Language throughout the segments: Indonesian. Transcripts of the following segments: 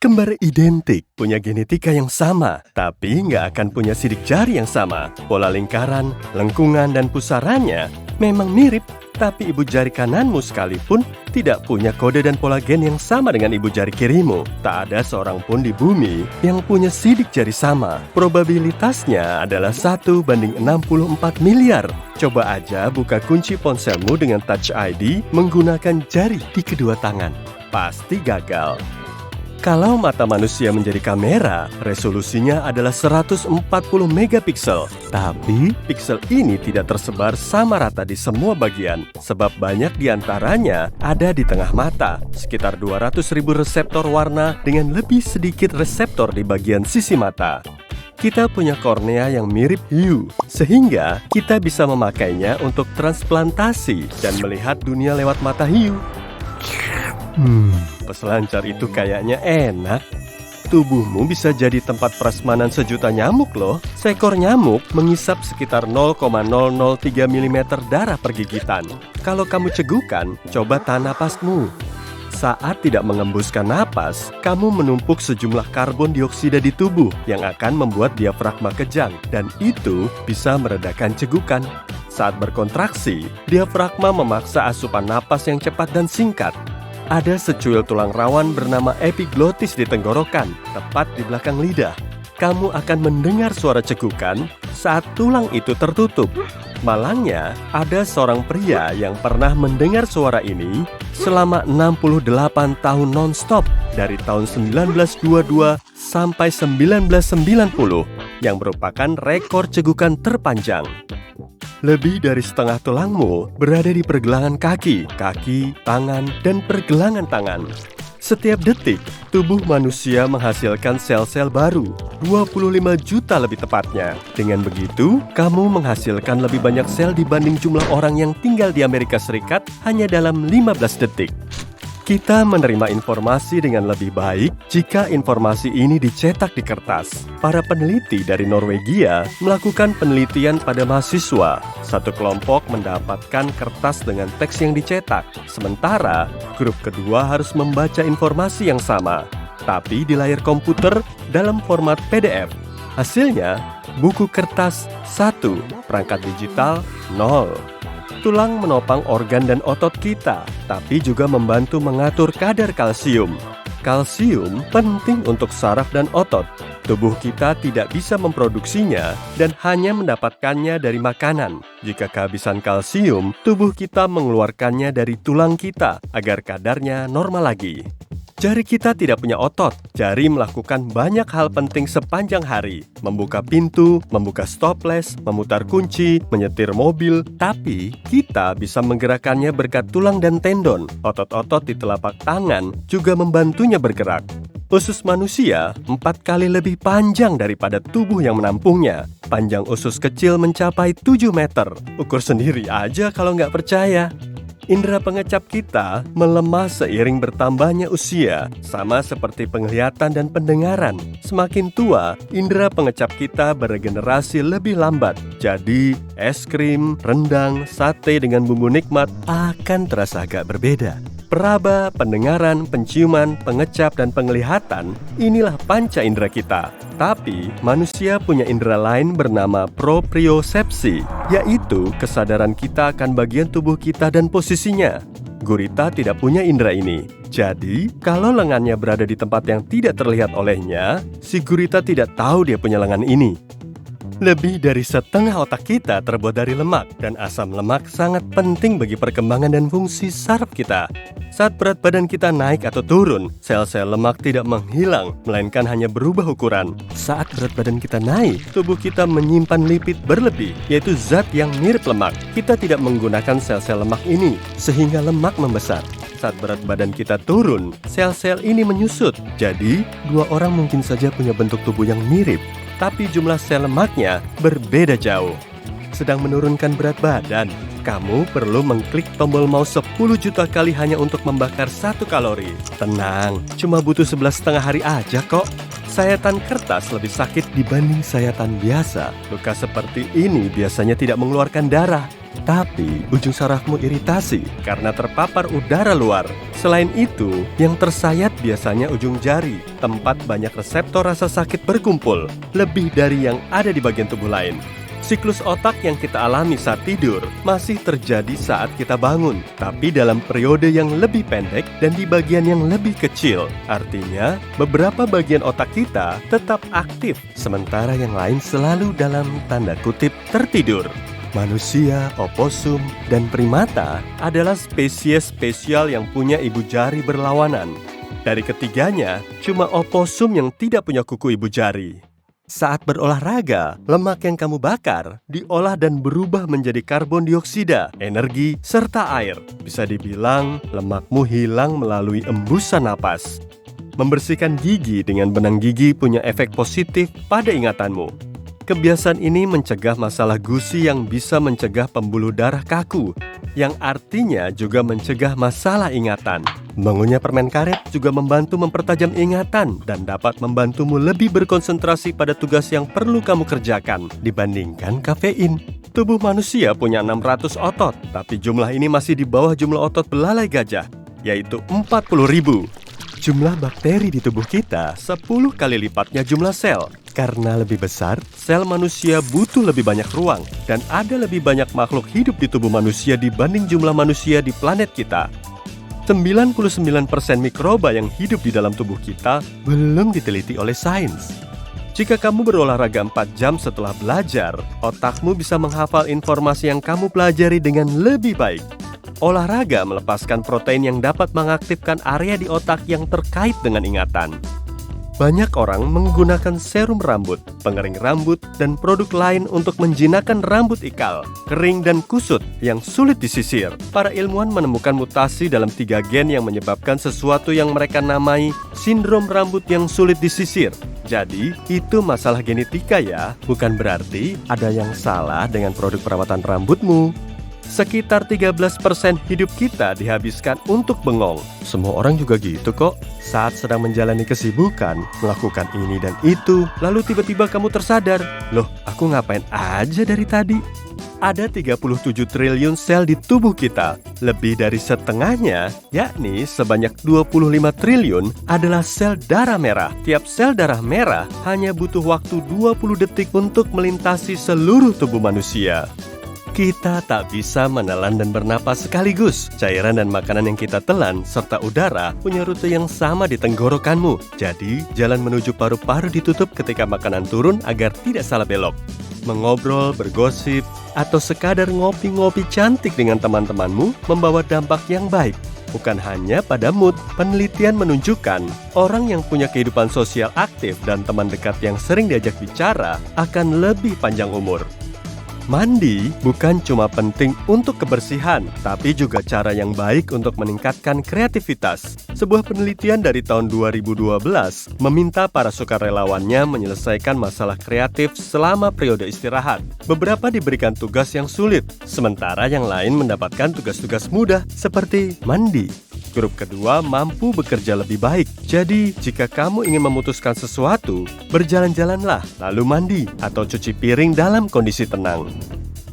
Kembar identik, punya genetika yang sama, tapi nggak akan punya sidik jari yang sama. Pola lingkaran, lengkungan, dan pusarannya memang mirip, tapi ibu jari kananmu sekalipun tidak punya kode dan pola gen yang sama dengan ibu jari kirimu. Tak ada seorang pun di bumi yang punya sidik jari sama. Probabilitasnya adalah 1:64 miliar. Coba aja buka kunci ponselmu dengan Touch ID menggunakan jari di kedua tangan. Pasti gagal. Kalau mata manusia menjadi kamera, resolusinya adalah 140 megapiksel. Tapi, piksel ini tidak tersebar sama rata di semua bagian, sebab banyak diantaranya ada di tengah mata, sekitar 200.000 reseptor warna dengan lebih sedikit reseptor di bagian sisi mata. Kita punya kornea yang mirip hiu, sehingga kita bisa memakainya untuk transplantasi dan melihat dunia lewat mata hiu. Peselancar itu kayaknya enak. Tubuhmu bisa jadi tempat prasmanan sejuta nyamuk loh. Seekor nyamuk mengisap sekitar 0,003 mm darah per gigitan. Kalau kamu cegukan, coba tahan napasmu. Saat tidak mengembuskan napas, kamu menumpuk sejumlah karbon dioksida di tubuh yang akan membuat diafragma kejang, dan itu bisa meredakan cegukan. Saat berkontraksi, diafragma memaksa asupan napas yang cepat dan singkat. Ada secuil tulang rawan bernama epiglotis di tenggorokan, tepat di belakang lidah. Kamu akan mendengar suara cegukan saat tulang itu tertutup. Malangnya, ada seorang pria yang pernah mendengar suara ini selama 68 tahun non-stop dari tahun 1922 sampai 1990, yang merupakan rekor cegukan terpanjang. Lebih dari setengah tulangmu berada di pergelangan kaki, tangan, dan pergelangan tangan. Setiap detik, tubuh manusia menghasilkan sel-sel baru, 25 juta lebih tepatnya. Dengan begitu, kamu menghasilkan lebih banyak sel dibanding jumlah orang yang tinggal di Amerika Serikat hanya dalam 15 detik. Kita menerima informasi dengan lebih baik jika informasi ini dicetak di kertas. Para peneliti dari Norwegia melakukan penelitian pada mahasiswa. Satu kelompok mendapatkan kertas dengan teks yang dicetak, sementara grup kedua harus membaca informasi yang sama, tapi di layar komputer dalam format PDF. Hasilnya, buku kertas 1, perangkat digital 0. Tulang menopang organ dan otot kita, tapi juga membantu mengatur kadar kalsium. Kalsium penting untuk saraf dan otot. Tubuh kita tidak bisa memproduksinya dan hanya mendapatkannya dari makanan. Jika kehabisan kalsium, tubuh kita mengeluarkannya dari tulang kita agar kadarnya normal lagi. Jari kita tidak punya otot. Jari melakukan banyak hal penting sepanjang hari. Membuka pintu, membuka stoples, memutar kunci, menyetir mobil. Tapi, kita bisa menggerakkannya berkat tulang dan tendon. Otot-otot di telapak tangan juga membantunya bergerak. Usus manusia 4 kali lebih panjang daripada tubuh yang menampungnya. Panjang usus kecil mencapai 7 meter. Ukur sendiri aja kalau nggak percaya. Indera pengecap kita melemah seiring bertambahnya usia, sama seperti penglihatan dan pendengaran. Semakin tua, indera pengecap kita beregenerasi lebih lambat. Jadi, es krim, rendang, sate dengan bumbu nikmat akan terasa agak berbeda. Peraba, pendengaran, penciuman, pengecap, dan penglihatan, inilah panca indera kita. Tapi, manusia punya indera lain bernama propriosepsi, yaitu kesadaran kita akan bagian tubuh kita dan posisinya. Gurita tidak punya indera ini. Jadi, kalau lengannya berada di tempat yang tidak terlihat olehnya, si gurita tidak tahu dia punya lengan ini. Lebih dari setengah otak kita terbuat dari lemak, dan asam lemak sangat penting bagi perkembangan dan fungsi saraf kita. Saat berat badan kita naik atau turun, sel-sel lemak tidak menghilang, melainkan hanya berubah ukuran. Saat berat badan kita naik, tubuh kita menyimpan lipid berlebih, yaitu zat yang mirip lemak. Kita tidak menggunakan sel-sel lemak ini, sehingga lemak membesar. Saat berat badan kita turun, sel-sel ini menyusut. Jadi, dua orang mungkin saja punya bentuk tubuh yang mirip, tapi jumlah sel lemaknya berbeda jauh. Sedang menurunkan berat badan, kamu perlu mengklik tombol mouse 10 juta kali hanya untuk membakar 1 kalori. Tenang, cuma butuh 11,5 hari aja kok. Sayatan kertas lebih sakit dibanding sayatan biasa. Luka seperti ini biasanya tidak mengeluarkan darah. Tapi ujung sarafmu iritasi karena terpapar udara luar. Selain itu, yang tersayat biasanya ujung jari, tempat banyak reseptor rasa sakit berkumpul, lebih dari yang ada di bagian tubuh lain. Siklus otak yang kita alami saat tidur masih terjadi saat kita bangun, tapi dalam periode yang lebih pendek dan di bagian yang lebih kecil. Artinya, beberapa bagian otak kita tetap aktif, sementara yang lain selalu dalam tanda kutip tertidur. Manusia, oposum, dan primata adalah spesies spesial yang punya ibu jari berlawanan. Dari ketiganya, cuma oposum yang tidak punya kuku ibu jari. Saat berolahraga, lemak yang kamu bakar diolah dan berubah menjadi karbon dioksida, energi, serta air. Bisa dibilang, lemakmu hilang melalui embusan napas. Membersihkan gigi dengan benang gigi punya efek positif pada ingatanmu. Kebiasaan ini mencegah masalah gusi yang bisa mencegah pembuluh darah kaku, yang artinya juga mencegah masalah ingatan. Mengunyah permen karet juga membantu mempertajam ingatan dan dapat membantumu lebih berkonsentrasi pada tugas yang perlu kamu kerjakan dibandingkan kafein. Tubuh manusia punya 600 otot, tapi jumlah ini masih di bawah jumlah otot belalai gajah, yaitu 40.000. Jumlah bakteri di tubuh kita 10 kali lipatnya jumlah sel. Karena lebih besar, sel manusia butuh lebih banyak ruang dan ada lebih banyak makhluk hidup di tubuh manusia dibanding jumlah manusia di planet kita. 99% mikroba yang hidup di dalam tubuh kita belum diteliti oleh sains. Jika kamu berolahraga 4 jam setelah belajar, otakmu bisa menghafal informasi yang kamu pelajari dengan lebih baik. Olahraga melepaskan protein yang dapat mengaktifkan area di otak yang terkait dengan ingatan. Banyak orang menggunakan serum rambut, pengering rambut, dan produk lain untuk menjinakkan rambut ikal, kering, dan kusut yang sulit disisir. Para ilmuwan menemukan mutasi dalam 3 gen yang menyebabkan sesuatu yang mereka namai sindrom rambut yang sulit disisir. Jadi, itu masalah genetika ya, bukan berarti ada yang salah dengan produk perawatan rambutmu. Sekitar 13% hidup kita dihabiskan untuk bengong. Semua orang juga gitu kok. Saat sedang menjalani kesibukan, melakukan ini dan itu, lalu tiba-tiba kamu tersadar, loh, aku ngapain aja dari tadi? Ada 37 triliun sel di tubuh kita. Lebih dari setengahnya, yakni sebanyak 25 triliun, adalah sel darah merah. Tiap sel darah merah hanya butuh waktu 20 detik untuk melintasi seluruh tubuh manusia. Kita tak bisa menelan dan bernapas sekaligus. Cairan dan makanan yang kita telan, serta udara, punya rute yang sama di tenggorokanmu. Jadi, jalan menuju paru-paru ditutup ketika makanan turun agar tidak salah belok. Mengobrol, bergosip, atau sekadar ngopi-ngopi cantik dengan teman-temanmu membawa dampak yang baik. Bukan hanya pada mood, penelitian menunjukkan orang yang punya kehidupan sosial aktif dan teman dekat yang sering diajak bicara akan lebih panjang umur. Mandi bukan cuma penting untuk kebersihan, tapi juga cara yang baik untuk meningkatkan kreativitas. Sebuah penelitian dari tahun 2012 meminta para sukarelawannya menyelesaikan masalah kreatif selama periode istirahat. Beberapa diberikan tugas yang sulit, sementara yang lain mendapatkan tugas-tugas mudah seperti mandi. Grup kedua mampu bekerja lebih baik. Jadi, jika kamu ingin memutuskan sesuatu, berjalan-jalanlah, lalu mandi atau cuci piring dalam kondisi tenang.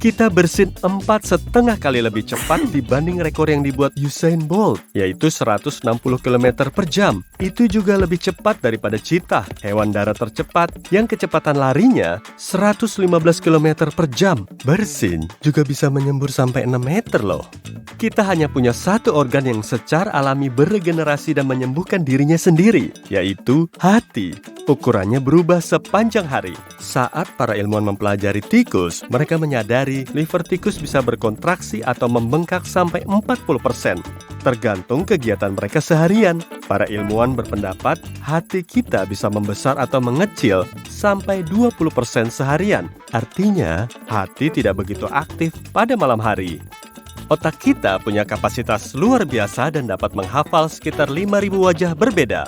Kita bersin 4,5 kali lebih cepat dibanding rekor yang dibuat Usain Bolt, yaitu 160 km per jam. Itu juga lebih cepat daripada cheetah, hewan darat tercepat yang kecepatan larinya 115 km per jam. Bersin juga bisa menyembur sampai 6 meter loh. Kita hanya punya satu organ yang secara alami beregenerasi dan menyembuhkan dirinya sendiri, yaitu hati. Ukurannya berubah sepanjang hari. Saat para ilmuwan mempelajari tikus, mereka menyadari liver tikus bisa berkontraksi atau membengkak sampai 40%. Tergantung kegiatan mereka seharian. Para ilmuwan berpendapat hati kita bisa membesar atau mengecil sampai 20% seharian. Artinya, hati tidak begitu aktif pada malam hari. Otak kita punya kapasitas luar biasa dan dapat menghafal sekitar 5.000 wajah berbeda.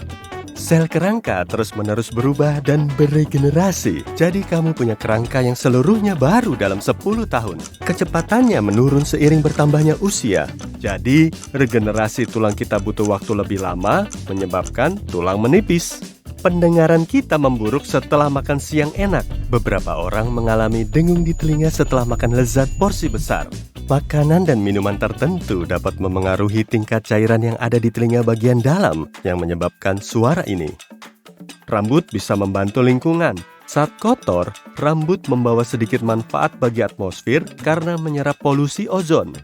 Sel kerangka terus-menerus berubah dan beregenerasi. Jadi kamu punya kerangka yang seluruhnya baru dalam 10 tahun. Kecepatannya menurun seiring bertambahnya usia. Jadi, regenerasi tulang kita butuh waktu lebih lama, menyebabkan tulang menipis. Pendengaran kita memburuk setelah makan siang enak. Beberapa orang mengalami dengung di telinga setelah makan lezat porsi besar. Makanan dan minuman tertentu dapat memengaruhi tingkat cairan yang ada di telinga bagian dalam yang menyebabkan suara ini. Rambut bisa membantu lingkungan. Saat kotor, rambut membawa sedikit manfaat bagi atmosfer karena menyerap polusi ozon.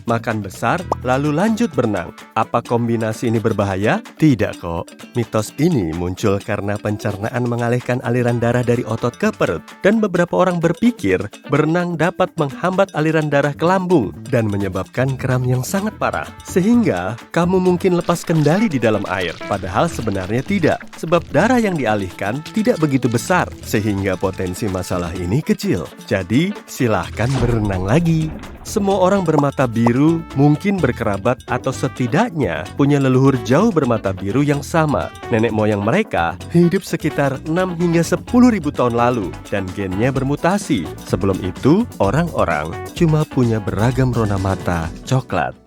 Makan besar, lalu lanjut berenang. Apa kombinasi ini berbahaya? Tidak kok. Mitos ini muncul karena pencernaan mengalihkan aliran darah dari otot ke perut. Dan beberapa orang berpikir berenang dapat menghambat aliran darah ke lambung dan menyebabkan kram yang sangat parah. Sehingga kamu mungkin lepas kendali di dalam air. Padahal sebenarnya tidak. Sebab darah yang dialihkan tidak begitu besar. Sehingga potensi masalah ini kecil. Jadi silahkan berenang lagi. Semua orang bermata biru mungkin berkerabat atau setidaknya punya leluhur jauh bermata biru yang sama. Nenek moyang mereka hidup sekitar 6 hingga 10 ribu tahun lalu dan gennya bermutasi. Sebelum itu, orang-orang cuma punya beragam rona mata coklat.